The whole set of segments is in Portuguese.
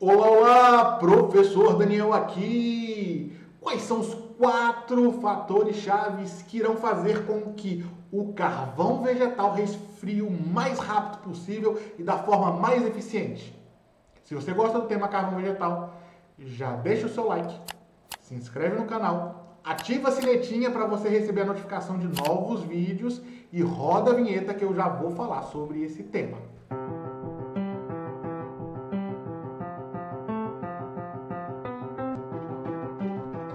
Olá, olá, professor Daniel aqui. Quais são os 4 fatores chaves que irão fazer com que o carvão vegetal resfrie o mais rápido possível e da forma mais eficiente? Se você gosta do tema carvão vegetal, já deixa o seu like, se inscreve no canal, ativa a sinetinha para você receber a notificação de novos vídeos e roda a vinheta que eu já vou falar sobre esse tema.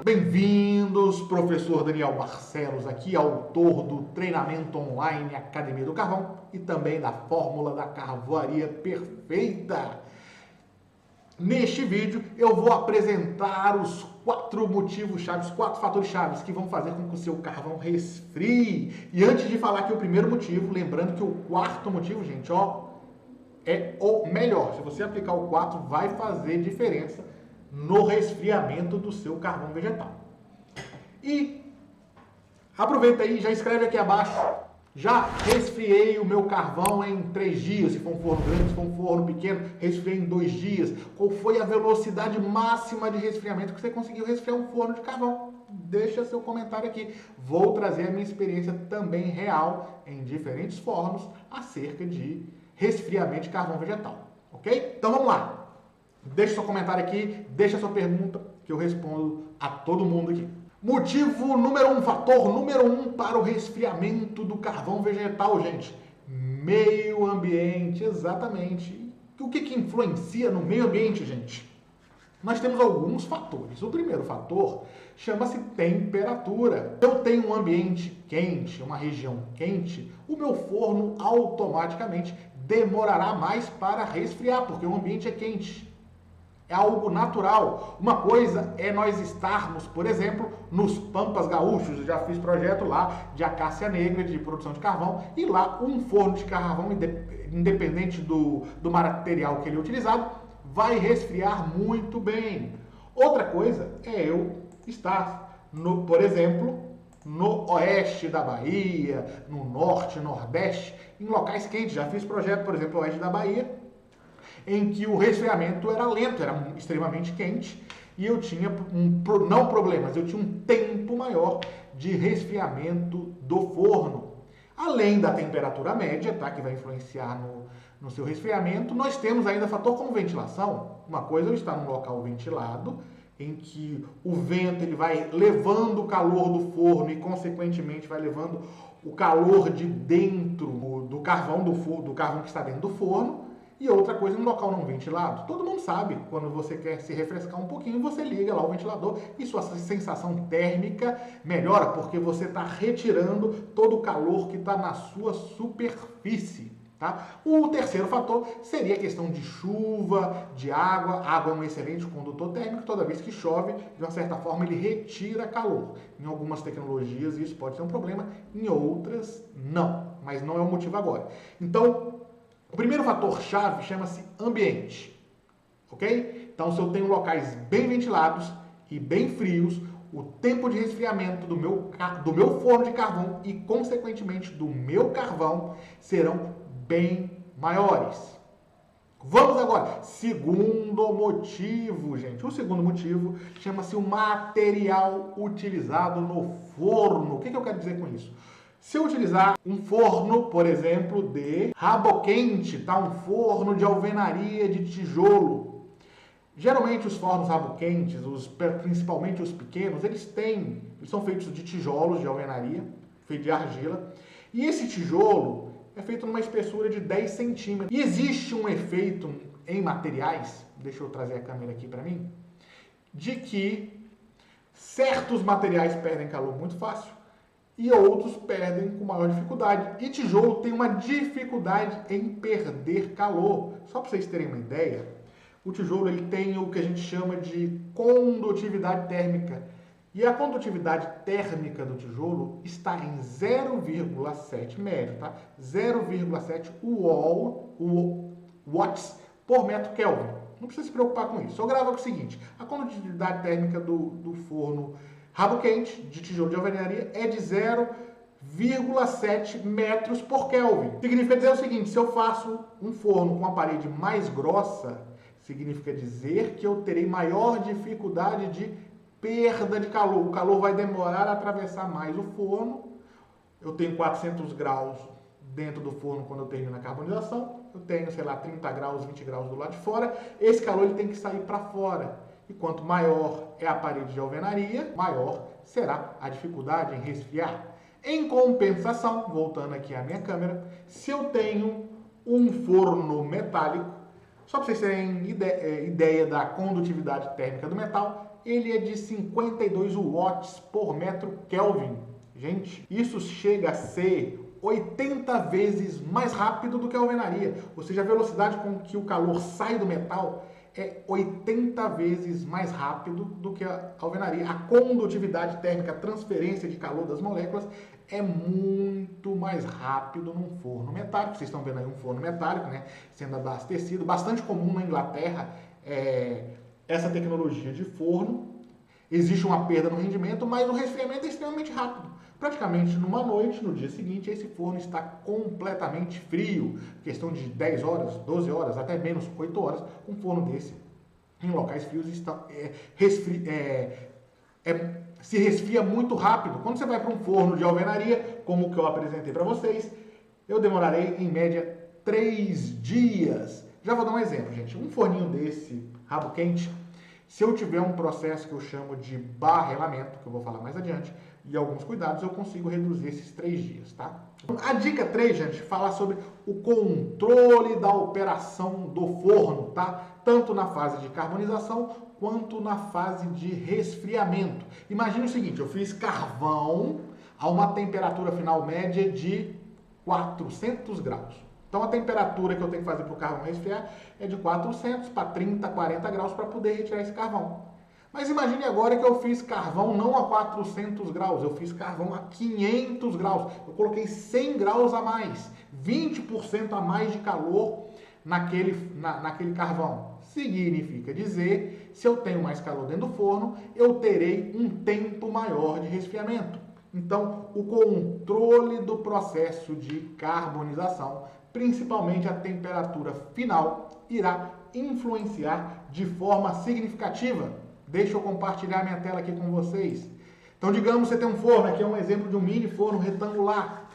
Bem-vindos, professor Daniel Barcelos, aqui, autor do treinamento online Academia do Carvão e também da Fórmula da Carvoaria Perfeita. Neste vídeo eu vou apresentar os 4 motivos chaves, 4 fatores chaves que vão fazer com que o seu carvão resfrie. E antes de falar aqui o primeiro motivo, lembrando que o 4º motivo, gente, é o melhor. Se você aplicar o 4, vai fazer diferença no resfriamento do seu carvão vegetal. E aproveita aí, já escreve aqui abaixo. Já resfriei o meu carvão em 3 dias, se for um forno grande, se for um forno pequeno, resfriei em 2 dias. Qual foi a velocidade máxima de resfriamento que você conseguiu resfriar um forno de carvão? Deixa seu comentário aqui. Vou trazer a minha experiência também real em diferentes fornos acerca de resfriamento de carvão vegetal. Ok? Então vamos lá. Deixa seu comentário aqui, deixa sua pergunta que eu respondo a todo mundo aqui. Motivo número 1, fator número 1 para o resfriamento do carvão vegetal, gente. Meio ambiente, exatamente. O que influencia no meio ambiente, gente? Nós temos alguns fatores. O primeiro fator chama-se temperatura. Se eu tenho um ambiente quente, uma região quente, o meu forno automaticamente demorará mais para resfriar, porque o ambiente é quente. É algo natural. Uma coisa é nós estarmos, por exemplo, nos Pampas Gaúchos. Eu já fiz projeto lá de acácia negra, de produção de carvão, e lá um forno de carvão, independente do material que ele é utilizado, vai resfriar muito bem. Outra coisa é eu estar, por exemplo, no oeste da Bahia, no norte, nordeste, em locais quentes. Já fiz projeto, por exemplo, no oeste da Bahia, em que o resfriamento era lento, era extremamente quente, e eu tinha eu tinha um tempo maior de resfriamento do forno. Além da temperatura média, tá, que vai influenciar no seu resfriamento, nós temos ainda fator como ventilação. Uma coisa é eu estar num local ventilado, em que o vento ele vai levando o calor do forno e, consequentemente, vai levando o calor de dentro do carvão, do carvão que está dentro do forno. E outra coisa, no local não ventilado. Todo mundo sabe, quando você quer se refrescar um pouquinho, você liga lá o ventilador e sua sensação térmica melhora, porque você está retirando todo o calor que está na sua superfície. Tá? O terceiro fator seria a questão de chuva, de água. A água é um excelente condutor térmico. Toda vez que chove, de uma certa forma, ele retira calor. Em algumas tecnologias isso pode ser um problema, em outras não. Mas não é o motivo agora. Então, o primeiro fator-chave chama-se ambiente, ok? Então, se eu tenho locais bem ventilados e bem frios, o tempo de resfriamento do meu forno de carvão e, consequentemente, do meu carvão serão bem maiores. Vamos agora. Segundo motivo, gente. O segundo motivo chama-se o material utilizado no forno. O que eu quero dizer com isso? Se eu utilizar um forno, por exemplo, de rabo quente, tá? Um forno de alvenaria de tijolo. Geralmente os fornos rabo quentes, principalmente os pequenos, eles são feitos de tijolos de alvenaria, feito de argila. E esse tijolo é feito numa espessura de 10 centímetros. E existe um efeito em materiais, deixa eu trazer a câmera aqui para mim, de que certos materiais perdem calor muito fácil e outros perdem com maior dificuldade. E tijolo tem uma dificuldade em perder calor. Só para vocês terem uma ideia, o tijolo ele tem o que a gente chama de condutividade térmica. E a condutividade térmica do tijolo está em 0,7 médio, tá? 0,7 watts por metro Kelvin. Não precisa se preocupar com isso. Só grava o seguinte: a condutividade térmica do forno rabo quente de tijolo de alvenaria é de 0,7 metros por Kelvin. Significa dizer o seguinte: se eu faço um forno com uma parede mais grossa, Significa dizer que eu terei maior dificuldade de perda de calor. O calor vai demorar a atravessar mais o forno. Eu tenho 400 graus dentro do forno quando eu termino a carbonização. Eu tenho, sei lá, 30 graus, 20 graus do lado de fora. Esse calor ele tem que sair para fora. E quanto maior é a parede de alvenaria, maior será a dificuldade em resfriar. Em compensação, voltando aqui à minha câmera, se eu tenho um forno metálico, só para vocês terem ideia da condutividade térmica do metal, ele é de 52 watts por metro Kelvin. Gente, isso chega a ser 80 vezes mais rápido do que a alvenaria. Ou seja, a velocidade com que o calor sai do metal é 80 vezes mais rápido do que a alvenaria. A condutividade térmica, a transferência de calor das moléculas é muito mais rápido num forno metálico. Vocês estão vendo aí um forno metálico, né, sendo abastecido. Bastante comum na Inglaterra essa tecnologia de forno. Existe uma perda no rendimento, mas o resfriamento é extremamente rápido. Praticamente numa noite, no dia seguinte, esse forno está completamente frio. Questão de 10 horas, 12 horas, até menos 8 horas, um forno desse, em locais frios, se resfria muito rápido. Quando você vai para um forno de alvenaria, como o que eu apresentei para vocês, eu demorarei, em média, 3 dias. Já vou dar um exemplo, gente. Um forninho desse, rabo quente, se eu tiver um processo que eu chamo de barrelamento, que eu vou falar mais adiante, e alguns cuidados, eu consigo reduzir esses 3 dias, tá? A dica 3, gente, fala sobre o controle da operação do forno, tá? Tanto na fase de carbonização, quanto na fase de resfriamento. Imagine o seguinte, eu fiz carvão a uma temperatura final média de 400 graus. Então a temperatura que eu tenho que fazer para o carvão resfriar é de 400 para 30, 40 graus para poder retirar esse carvão. Mas imagine agora que eu fiz carvão não a 400 graus, eu fiz carvão a 500 graus. Eu coloquei 100 graus a mais, 20% a mais de calor naquele carvão. Significa dizer, se eu tenho mais calor dentro do forno, eu terei um tempo maior de resfriamento. Então, o controle do processo de carbonização, principalmente a temperatura final, irá influenciar de forma significativa. Deixa eu compartilhar minha tela aqui com vocês. Então, digamos que você tem um forno, aqui é um exemplo de um mini forno retangular.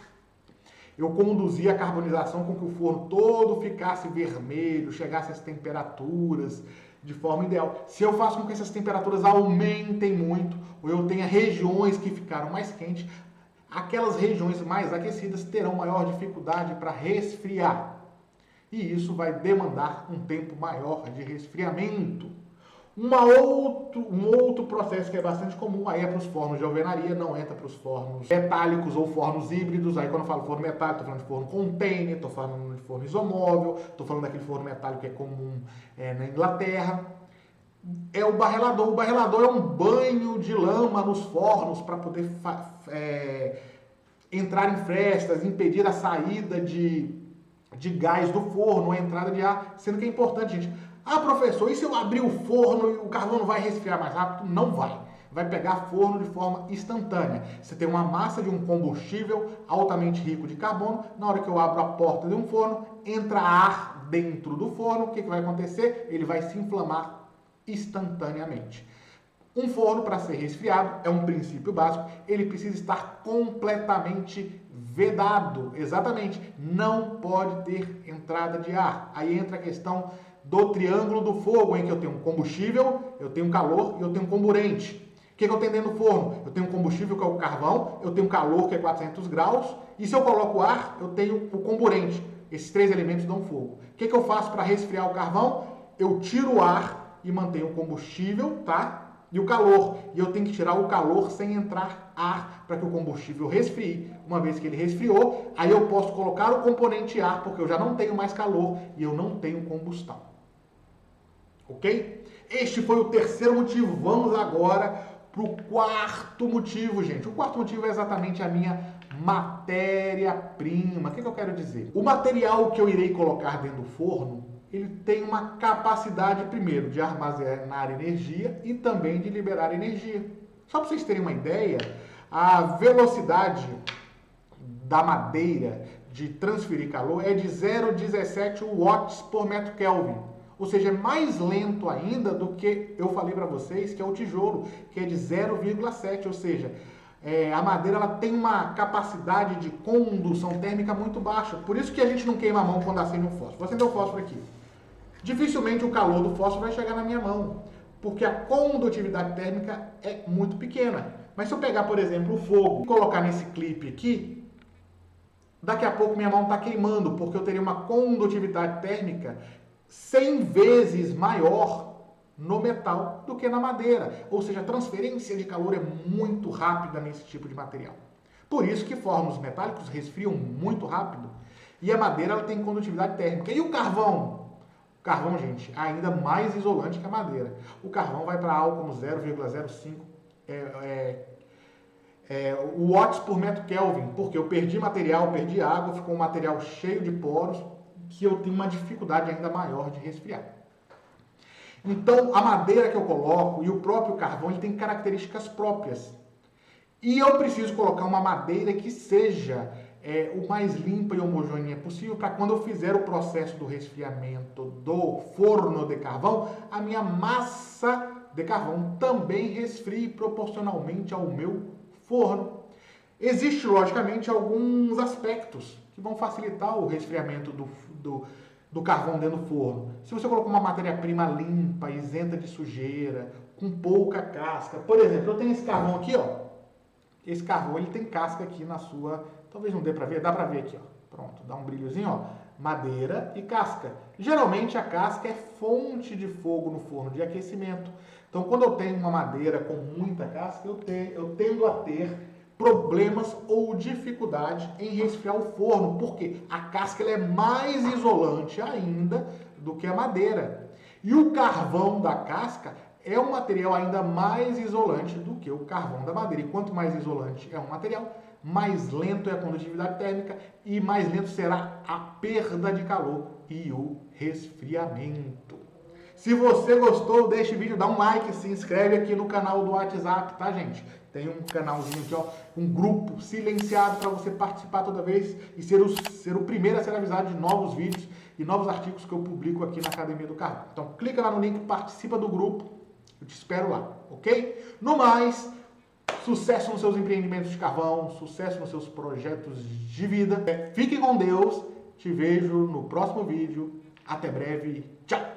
Eu conduzi a carbonização com que o forno todo ficasse vermelho, chegasse às temperaturas de forma ideal. Se eu faço com que essas temperaturas aumentem muito, ou eu tenha regiões que ficaram mais quentes, aquelas regiões mais aquecidas terão maior dificuldade para resfriar. E isso vai demandar um tempo maior de resfriamento. Um outro processo que é bastante comum aí é para os fornos de alvenaria, não entra para os fornos metálicos ou fornos híbridos. Aí quando eu falo forno metálico, estou falando de forno container, estou falando de forno isomóvel, estou falando daquele forno metálico que é comum na Inglaterra. É o barrelador. O barrelador é um banho de lama nos fornos para poder entrar em frestas, impedir a saída de gás do forno, a entrada de ar, sendo que é importante, gente. Ah, professor, e se eu abrir o forno e o carvão não vai resfriar mais rápido? Não vai. Vai pegar forno de forma instantânea. Você tem uma massa de um combustível altamente rico de carbono. Na hora que eu abro a porta de um forno, entra ar dentro do forno. O que vai acontecer? Ele vai se inflamar instantaneamente. Um forno, para ser resfriado, é um princípio básico, ele precisa estar completamente vedado. Exatamente. Não pode ter entrada de ar. Aí entra a questão do triângulo do fogo, em que eu tenho um combustível, eu tenho calor e eu tenho um comburente. O que eu tenho dentro do forno? Eu tenho um combustível, que é o carvão, eu tenho calor, que é 400 graus, e se eu coloco ar, eu tenho o comburente. Esses 3 elementos dão fogo. O que eu faço para resfriar o carvão? Eu tiro o ar e mantenho o combustível, tá? E o calor. E eu tenho que tirar o calor sem entrar ar para que o combustível resfrie. Uma vez que ele resfriou, aí eu posso colocar o componente ar, porque eu já não tenho mais calor e eu não tenho combustão. Ok? Este foi o terceiro motivo. Vamos agora para o quarto motivo, gente. O quarto motivo é exatamente a minha matéria-prima. O que eu quero dizer? O material que eu irei colocar dentro do forno, ele tem uma capacidade, primeiro, de armazenar energia e também de liberar energia. Só para vocês terem uma ideia, a velocidade da madeira de transferir calor é de 0,17 watts por metro Kelvin. Ou seja, é mais lento ainda do que eu falei para vocês, que é o tijolo, que é de 0,7, ou seja, a madeira ela tem uma capacidade de condução térmica muito baixa. Por isso que a gente não queima a mão quando acende um fósforo. Vou acender o fósforo aqui. Dificilmente o calor do fósforo vai chegar na minha mão, porque a condutividade térmica é muito pequena. Mas se eu pegar, por exemplo, o fogo e colocar nesse clipe aqui, daqui a pouco minha mão está queimando, porque eu teria uma condutividade térmica 100 vezes maior no metal do que na madeira. Ou seja, a transferência de calor é muito rápida nesse tipo de material. Por isso que fórmulas metálicos resfriam muito rápido e a madeira ela tem condutividade térmica. E o carvão? O carvão, gente, é ainda mais isolante que a madeira. O carvão vai para algo como 0,05 watts por metro Kelvin, porque eu perdi material, perdi água, ficou um material cheio de poros, que eu tenho uma dificuldade ainda maior de resfriar. Então, a madeira que eu coloco e o próprio carvão, ele tem características próprias. E eu preciso colocar uma madeira que seja o mais limpa e homogênea possível, para quando eu fizer o processo do resfriamento do forno de carvão, a minha massa de carvão também resfrie proporcionalmente ao meu forno. Existem, logicamente, alguns aspectos que vão facilitar o resfriamento do carvão dentro do forno. Se você colocar uma matéria-prima limpa, isenta de sujeira, com pouca casca. Por exemplo, eu tenho esse carvão aqui, ó. Esse carvão, ele tem casca aqui na sua... Talvez não dê para ver, dá para ver aqui, ó. Pronto, dá um brilhozinho, ó. Madeira e casca. Geralmente a casca é fonte de fogo no forno de aquecimento. Então, quando eu tenho uma madeira com muita casca, eu tendo a ter problemas ou dificuldade em resfriar o forno, porque a casca ela é mais isolante ainda do que a madeira. E o carvão da casca é um material ainda mais isolante do que o carvão da madeira. E quanto mais isolante é um material, mais lento é a condutividade térmica e mais lento será a perda de calor e o resfriamento. Se você gostou, deixa o vídeo, dá um like, se inscreve aqui no canal do WhatsApp, tá, gente? Tem um canalzinho aqui, ó, um grupo silenciado para você participar toda vez e ser o primeiro a ser avisado de novos vídeos e novos artigos que eu publico aqui na Academia do Carvão. Então, clica lá no link, participa do grupo, eu te espero lá, ok? No mais, sucesso nos seus empreendimentos de carvão, sucesso nos seus projetos de vida. Fique com Deus, te vejo no próximo vídeo. Até breve, tchau!